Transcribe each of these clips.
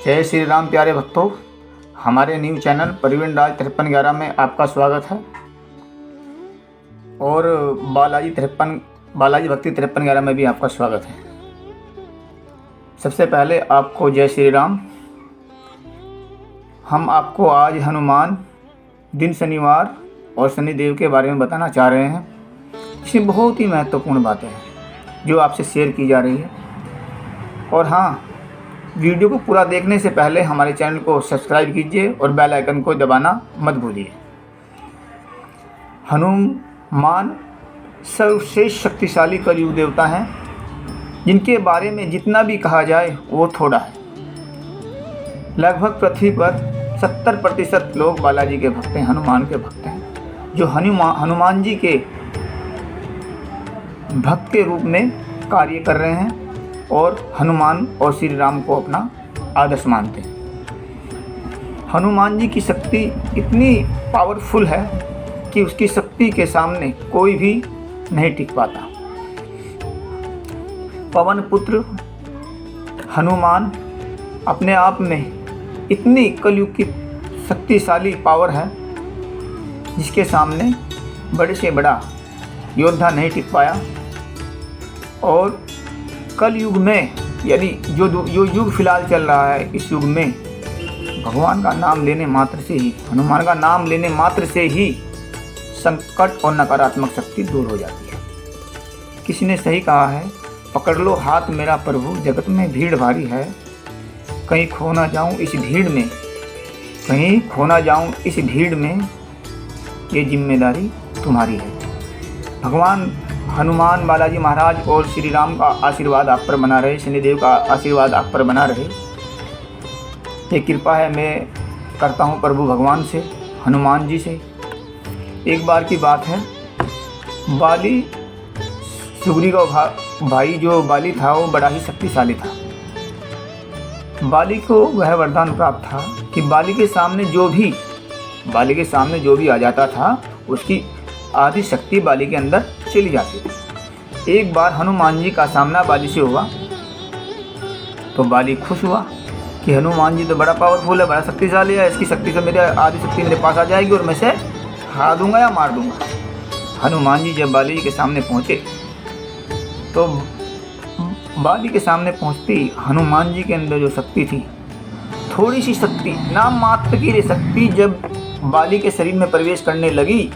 जय श्री राम प्यारे भक्तों, हमारे न्यू चैनल प्रवीण राज 5311 में आपका स्वागत है। और बालाजी भक्ति 5311 में भी आपका स्वागत है। सबसे पहले आपको जय श्री राम। हम आपको आज हनुमान दिन शनिवार और शनिदेव के बारे में बताना चाह रहे हैं। इसमें बहुत ही महत्वपूर्ण बातें हैं जो आपसे शेयर की जा रही है। और हाँ, वीडियो को पूरा देखने से पहले हमारे चैनल को सब्सक्राइब कीजिए और बेल आइकन को दबाना मत भूलिए। हनुमान सर्वश्रेष्ठ शक्तिशाली कलयुग देवता हैं, जिनके बारे में जितना भी कहा जाए वो थोड़ा है। लगभग पृथ्वी पर 70% लोग बालाजी के भक्त हैं, हनुमान के भक्त हैं, जो हनुमान जी के भक्त के रूप में कार्य कर रहे हैं और हनुमान और श्री राम को अपना आदर्श मानते हैं। हनुमान जी की शक्ति इतनी पावरफुल है कि उसकी शक्ति के सामने कोई भी नहीं टिक पाता। पवन पुत्र हनुमान अपने आप में इतनी कलयुग की शक्तिशाली पावर है, जिसके सामने बड़े से बड़ा योद्धा नहीं टिक पाया। और कल युग में, यानी जो युग फिलहाल चल रहा है, इस युग में भगवान का नाम लेने मात्र से ही, हनुमान का नाम लेने मात्र से ही संकट और नकारात्मक शक्ति दूर हो जाती है। किसी ने सही कहा है, पकड़ लो हाथ मेरा प्रभु, जगत में भीड़ भारी है, कहीं खो ना जाऊं इस भीड़ में, कहीं खो ना जाऊं इस भीड़ में, ये जिम्मेदारी तुम्हारी है। भगवान हनुमान बालाजी महाराज और श्री राम का आशीर्वाद आप पर बना रहे, शनिदेव का आशीर्वाद आप पर बना रहे। ये कृपा है मैं करता हूँ प्रभु भगवान से, हनुमान जी से। एक बार की बात है, बाली सुग्री का भाई जो बाली था वो बड़ा ही शक्तिशाली था। बाली को वह वरदान प्राप्त था कि बाली के सामने जो भी आ जाता था, उसकी आधी शक्ति बाली के अंदर चली जाती थी। एक बार हनुमान जी का सामना बाली से हुआ तो बाली खुश हुआ कि हनुमान जी तो बड़ा पावरफुल है, बड़ा शक्तिशाली है, इसकी शक्ति से मेरे आधी शक्ति मेरे पास आ जाएगी और मैं इसे हरा दूंगा या मार दूंगा। हनुमान जी जब बाली के सामने पहुँचे तो बाली के सामने पहुँचती हनुमान जी के अंदर जो शक्ति थी, थोड़ी सी शक्ति, नाम मात्र की शक्ति जब बाली के शरीर में प्रवेश करने लगी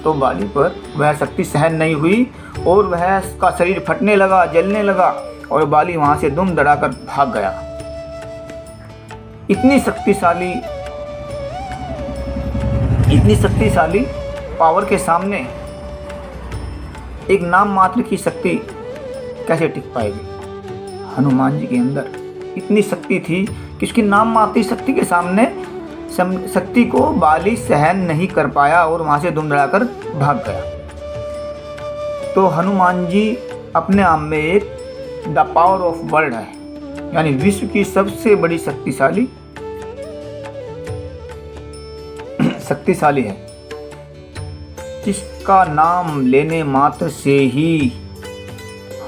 तो बाली पर वह शक्ति सहन नहीं हुई और वह का शरीर फटने लगा, जलने लगा और बाली वहाँ से दुम दड़ाकर भाग गया। इतनी शक्तिशाली पावर के सामने एक नाम मात्र की शक्ति कैसे टिक पाएगी। हनुमान जी के अंदर इतनी शक्ति थी कि उसकी नाम मात्र शक्ति के सामने शक्ति को बाली सहन नहीं कर पाया और वहाँ से दुम दड़ाकर भाग गया। तो हनुमान जी अपने आप में एक द पावर ऑफ वर्ल्ड है, यानी विश्व की सबसे बड़ी शक्तिशाली है, जिसका नाम लेने मात्र से ही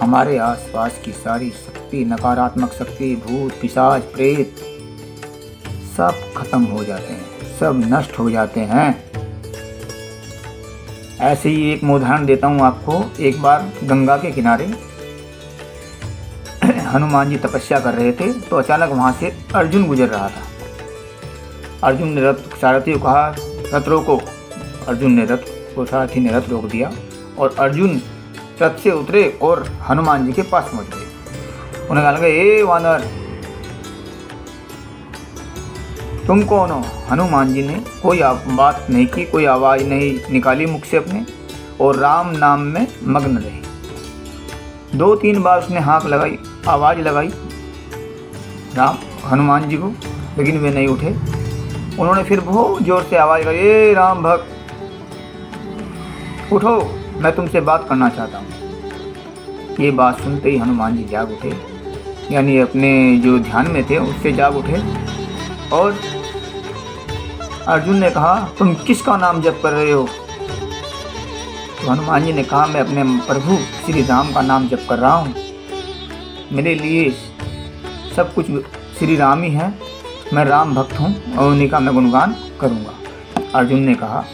हमारे आसपास की सारी शक्ति, नकारात्मक शक्ति, भूत पिशाच प्रेत सब खत्म हो जाते हैं, सब नष्ट हो जाते हैं। ऐसे ही एक उदाहरण देता हूँ आपको। एक बार गंगा के किनारे हनुमान जी तपस्या कर रहे थे तो अचानक वहाँ से अर्जुन गुजर रहा था। अर्जुन ने सारथी को कहा रथ रोको। अर्जुन ने सारथी ने रथ रोक दिया और अर्जुन रथ से उतरे और हनुमान जी के पास पहुँच गए। उन्हें कहा लगा, ए वानर तुम कौन हो? हनुमान जी ने कोई बात नहीं की, कोई आवाज़ नहीं निकाली मुख से अपने, और राम नाम में मग्न रहे। 2-3 बार उसने हाँक लगाई, आवाज़ लगाई हनुमान जी को, लेकिन वे नहीं उठे। उन्होंने फिर बहुत ज़ोर से आवाज़ लगाई, ए राम भक्त उठो, मैं तुमसे बात करना चाहता हूँ। ये बात सुनते ही हनुमान जी जाग उठे, यानी अपने जो ध्यान में थे उससे जाग उठे। और अर्जुन ने कहा, तुम किसका नाम जप कर रहे हो? तो हनुमान जी ने कहा, मैं अपने प्रभु श्री राम का नाम जप कर रहा हूँ। मेरे लिए सब कुछ श्री राम ही हैं, मैं राम भक्त हूँ और उन्हीं का मैं गुणगान करूँगा। अर्जुन ने कहा,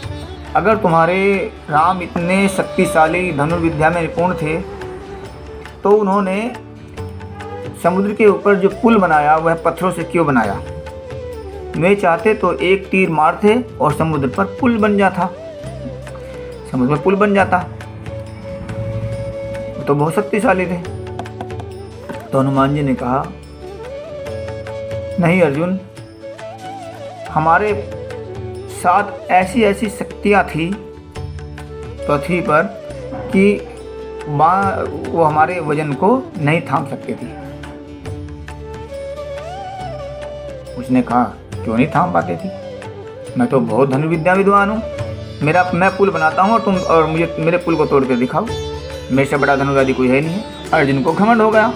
अगर तुम्हारे राम इतने शक्तिशाली धनुर्विद्या में निपुण थे तो उन्होंने समुद्र के ऊपर जो पुल बनाया वह पत्थरों से क्यों बनाया? वे चाहते तो एक तीर मारते और समुद्र पर पुल बन जाता, समुद्र में पुल बन जाता। तो बहुत शक्तिशाली थे। तो हनुमान जी ने कहा, नहीं अर्जुन, हमारे साथ ऐसी ऐसी शक्तियाँ थी पृथ्वी पर कि वो हमारे वजन को नहीं थाम सकती थी। उसने कहा, क्यों नहीं थाम पाती थी? मैं तो बहुत धनुर्विद्या विद्वान हूँ, मैं पुल बनाता हूँ और मुझे मेरे पुल को तोड़ कर दिखाओ, मेरे से बड़ा धनुर्वादी कोई है नहीं है। अर्जुन को घमंड हो गया।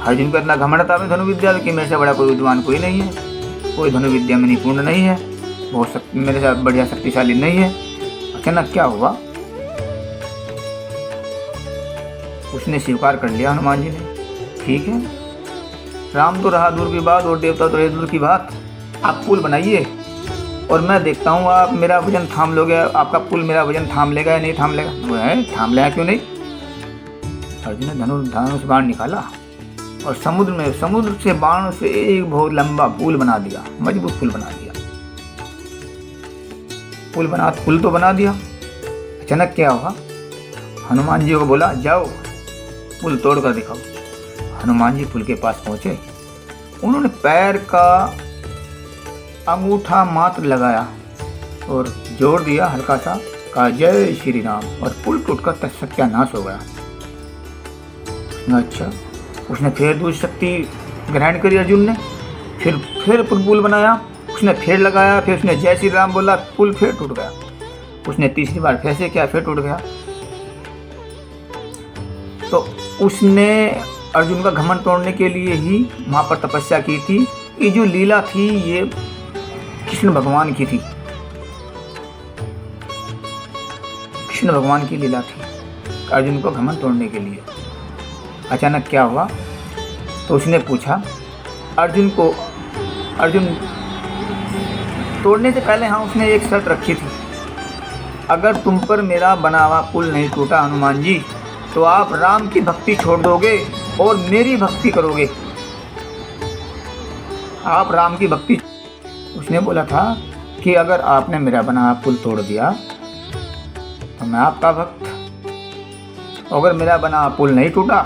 अर्जुन को इतना घमंड था अपनी धनुर्विद्या कि मेरे से बड़ा कोई विद्वान कोई नहीं है, कोई धनुर्विद्या में निपुण नहीं है, मेरे साथ बढ़िया शक्तिशाली नहीं है। अचानक क्या हुआ? उसने स्वीकार कर लिया हनुमान जी ने, ठीक है, राम तो रहा दूर की बात और देवता तो रहे दूर की बात, आप पुल बनाइए और मैं देखता हूँ आप मेरा वजन थाम लोगे, आपका पुल मेरा वजन थाम लेगा या नहीं थाम लेगा? वो है, थाम लेगा क्यों नहीं। अर्जुन ने धनुष बाण निकाला और समुद्र से बाण से एक बहुत लंबा पुल बना दिया, मजबूत पुल बना दिया। पुल तो बना दिया। अचानक क्या हुआ? हनुमान जी को बोला, जाओ पुल तोड़ कर दिखाओ। हनुमान जी पुल के पास पहुंचे, उन्होंने पैर का अंगूठा मात्र लगाया और जोर दिया हल्का सा, कहा जय श्री राम, और पुल टूटकर सत्यानाश हो गया। अच्छा, उसने फिर दूसरी शक्ति ग्रहण करी अर्जुन ने, फिर पुल बनाया, उसने फिर लगाया, फिर उसने जय श्री राम बोला, पुल फिर टूट गया। उसने तीसरी बार फिर से किया, फिर टूट गया। तो उसने अर्जुन का घमंड तोड़ने के लिए ही वहाँ पर तपस्या की थी। ये जो लीला थी ये कृष्ण भगवान की थी, कृष्ण भगवान की लीला थी अर्जुन को घमंड तोड़ने के लिए। अचानक क्या हुआ? तो उसने पूछा अर्जुन तोड़ने से पहले, हाँ, उसने एक शर्त रखी थी, अगर तुम पर मेरा बना हुआ पुल नहीं टूटा हनुमान जी, तो आप राम की भक्ति छोड़ दोगे और मेरी भक्ति करोगे। आप राम की भक्ति, उसने बोला था कि अगर आपने मेरा बना हुआ पुल तोड़ दिया तो मैं आपका भक्त, अगर मेरा बना हुआ पुल नहीं टूटा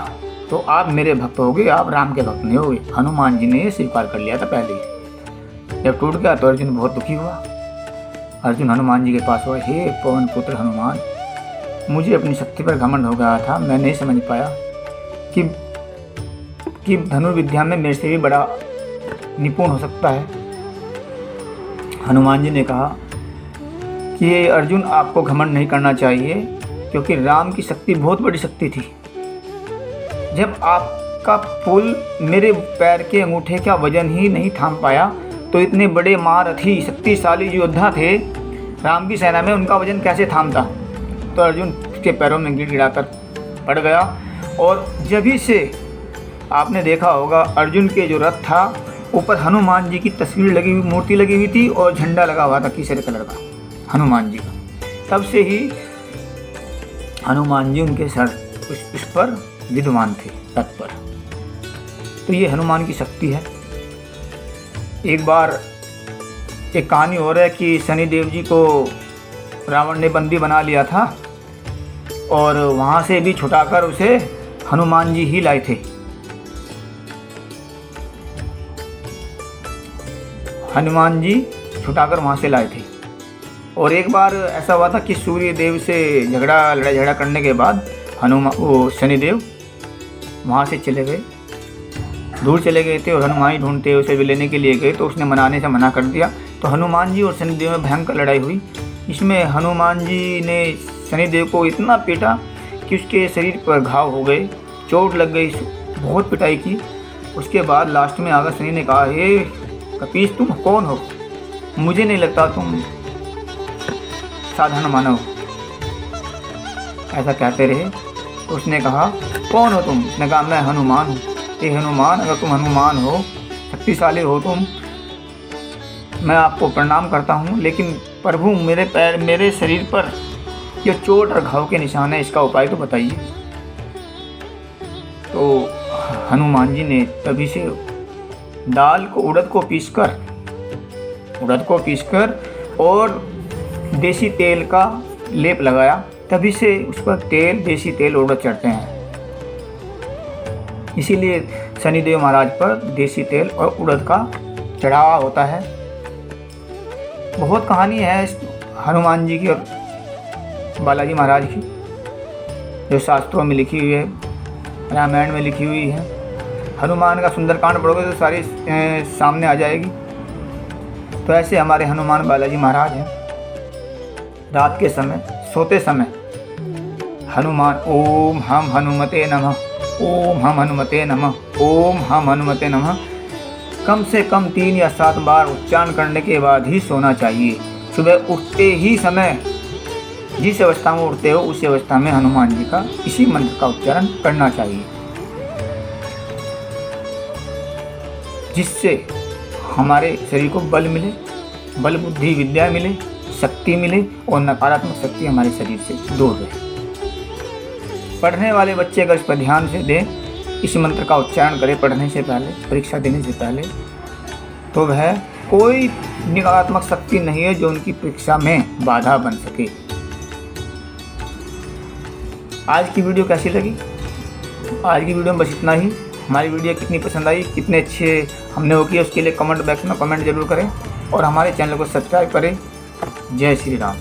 तो आप मेरे भक्त होगे, आप राम के भक्त नहीं होगे। हनुमान जी ने स्वीकार कर लिया था पहले ही। जब टूट गया तो अर्जुन बहुत दुखी हुआ। अर्जुन हनुमान जी के पास हुआ, हे पवन पुत्र हनुमान, मुझे अपनी शक्ति पर घमंड हो गया था, मैं नहीं समझ पाया कि धनुर्विद्या में मेरे से भी बड़ा निपुण हो सकता है। हनुमान जी ने कहा कि अर्जुन, आपको घमंड नहीं करना चाहिए, क्योंकि राम की शक्ति बहुत बड़ी शक्ति थी। जब आपका पुल मेरे पैर के अंगूठे का वजन ही नहीं थाम पाया, तो इतने बड़े महारथी शक्तिशाली जो योद्धा थे राम की सेना में, उनका वजन कैसे थामता? तो अर्जुन उसके पैरों में गिड़गिड़ाकर पड़ गया। और जभी से आपने देखा होगा, अर्जुन के जो रथ था ऊपर हनुमान जी की तस्वीर लगी हुई, मूर्ति लगी हुई थी और झंडा लगा हुआ था केसरी कलर का हनुमान जी का। तब से ही हनुमान जी उनके सर उस पर विद्वान थे, रथ पर। तो ये हनुमान की शक्ति है। एक बार एक कहानी हो रहा है कि शनिदेव जी को रावण ने बंदी बना लिया था और वहाँ से भी छुटाकर उसे हनुमान जी ही लाए थे। हनुमान जी छुटाकर वहाँ से लाए थे। और एक बार ऐसा हुआ था कि सूर्य देव से लड़ाई झगड़ा करने के बाद शनिदेव वहाँ से चले गए, दूर चले गए थे और हनुमान ही ढूंढते उसे भी लेने के लिए गए, तो उसने मनाने से मना कर दिया। तो हनुमान जी और शनिदेव में भयंकर लड़ाई हुई। इसमें हनुमान जी ने शनिदेव को इतना पीटा कि उसके शरीर पर घाव हो गए, चोट लग गई, बहुत पिटाई की। उसके बाद लास्ट में आकर शनि ने कहा, हे कपीश, तुम कौन हो? मुझे नहीं लगता तुम साधारण मानव। ऐसा कहते रहे। तो उसने कहा, कौन हो तुम? उसने कहा, मैं हनुमान हूँ। ये हनुमान, अगर तुम हनुमान हो, शक्तिशाली हो तुम, मैं आपको प्रणाम करता हूँ, लेकिन प्रभु मेरे शरीर पर जो चोट और घाव के निशान है, इसका उपाय तो बताइए। तो हनुमान जी ने तभी से उड़द को पीसकर और देसी तेल का लेप लगाया, तभी से उस पर देसी तेल उड़द चढ़ते हैं। इसीलिए शनिदेव महाराज पर देसी तेल और उड़द का चढ़ावा होता है। बहुत कहानी है हनुमान जी की और बालाजी महाराज की, जो शास्त्रों में लिखी हुई है, रामायण में लिखी हुई है। हनुमान का सुंदरकांड पढ़ोगे तो सारी सामने आ जाएगी। तो ऐसे हमारे हनुमान बालाजी महाराज हैं। रात के समय सोते समय हनुमान ओम हम हनुमते नमः, ओम हम हनुमते नमः, ओम हम हनुमते नमः कम से कम 3 या 7 बार उच्चारण करने के बाद ही सोना चाहिए। सुबह उठते ही समय जिस अवस्था में उठते हो उसी अवस्था में हनुमान जी का इसी मंत्र का उच्चारण करना चाहिए, जिससे हमारे शरीर को बल मिले, बल बुद्धि विद्या मिले, शक्ति मिले और नकारात्मक शक्ति हमारे शरीर से दूर रहे। पढ़ने वाले बच्चे अगर इस पर ध्यान से दें, इस मंत्र का उच्चारण करें पढ़ने से पहले, परीक्षा देने से पहले, तो वह कोई नकारात्मक शक्ति नहीं है जो उनकी परीक्षा में बाधा बन सके। आज की वीडियो कैसी लगी? आज की वीडियो में बस इतना ही। हमारी वीडियो कितनी पसंद आई, कितने अच्छे हमने वो किए, उसके लिए कमेंट बॉक्स में कमेंट जरूर करें और हमारे चैनल को सब्सक्राइब करें। जय श्री राम।